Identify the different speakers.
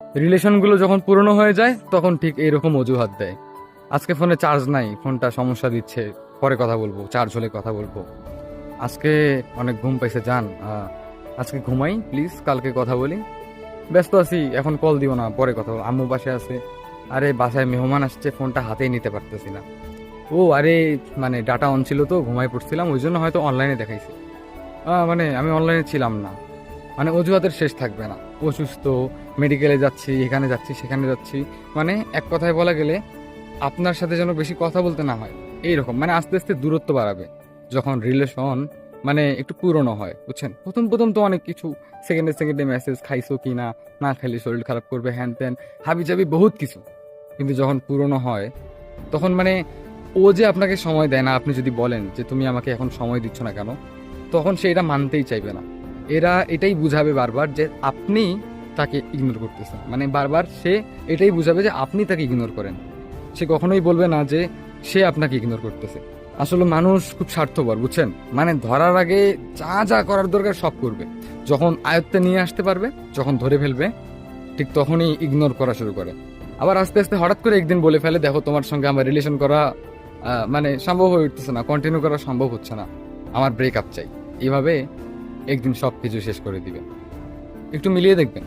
Speaker 1: রিলেশনগুলো যখন পুরনো হয়ে যায় তখন ঠিক এইরকম অজুহাত দেয়। আজকে ফোনে চার্জ নাই, ফোনটা সমস্যা দিচ্ছে, পরে কথা বলবো, চার্জ হলে কথা বলবো। আজকে অনেক ঘুম পাইছে, যান আজকে ঘুমাই প্লিজ, কালকে কথা বলি। ব্যস্ত আছি, এখন কল দিও না, পরে কথা বল, আম্মু বাসায় আছে। আরে বাসায় মেহমান আসছে, ফোনটা হাতেই নিতে পারতেছি না। ও আরে মানে ডাটা অন ছিল তো, ঘুমাই পড়ছিলাম, ওই জন্য হয়তো অনলাইনে দেখাইছে। মানে আমি অনলাইনে ছিলাম না। মানে অজুহাতের শেষ থাকবে না। অসুস্থ, মেডিকেলে যাচ্ছি, এখানে যাচ্ছি, সেখানে যাচ্ছি। মানে এক কথায় বলা গেলে আপনার সাথে যেন বেশি কথা বলতে না হয়, এইরকম। মানে আস্তে আস্তে দূরত্ব বাড়াবে যখন রিলেশন মানে একটু পুরনো হয়, বুঝছেন? প্রথম প্রথম তো অনেক কিছু, সেকেন্ডে সেকেন্ডে মেসেজ, খাইছো কি না, না খাইলে শরীর খারাপ করবে, হ্যান ত্যান, হাবি জাবি বহুত কিছু। কিন্তু যখন পুরনো হয় তখন মানে ও যে আপনাকে সময় দেয় না, আপনি যদি বলেন যে তুমি আমাকে এখন সময় দিচ্ছ না কেন, তখন সে এটা মানতেই চাইবে না। এরা এটাই বুঝাবে বারবার যে আপনি তাকে ইগনোর করতেছেন, মানে বারবার সে এটাই বুঝাবে যে আপনি তাকে ইগনোর করেন। সে কখনোই বলবে না যে সে আপনাকে ইগনোর করতেছে। আসলে মানুষ খুব স্বার্থপর, বুঝছেন? মানে ধরার আগে যা যা করার দরকার সব করবে, যখন আয়ত্তে নিয়ে আসতে পারবে, যখন ধরে ফেলবে, ঠিক তখনই ইগনোর করা শুরু করে। আবার আস্তে আস্তে হঠাৎ করে একদিন বলে ফেলে, দেখো তোমার সঙ্গে আমার রিলেশন করা মানে সম্ভব হয়ে উঠতেছে না, কন্টিনিউ করা সম্ভব হচ্ছে না, আমার ব্রেকআপ চাই। এইভাবে একদিন সব কিছু শেষ করে দিবে। একটু মিলিয়ে দেখবেন।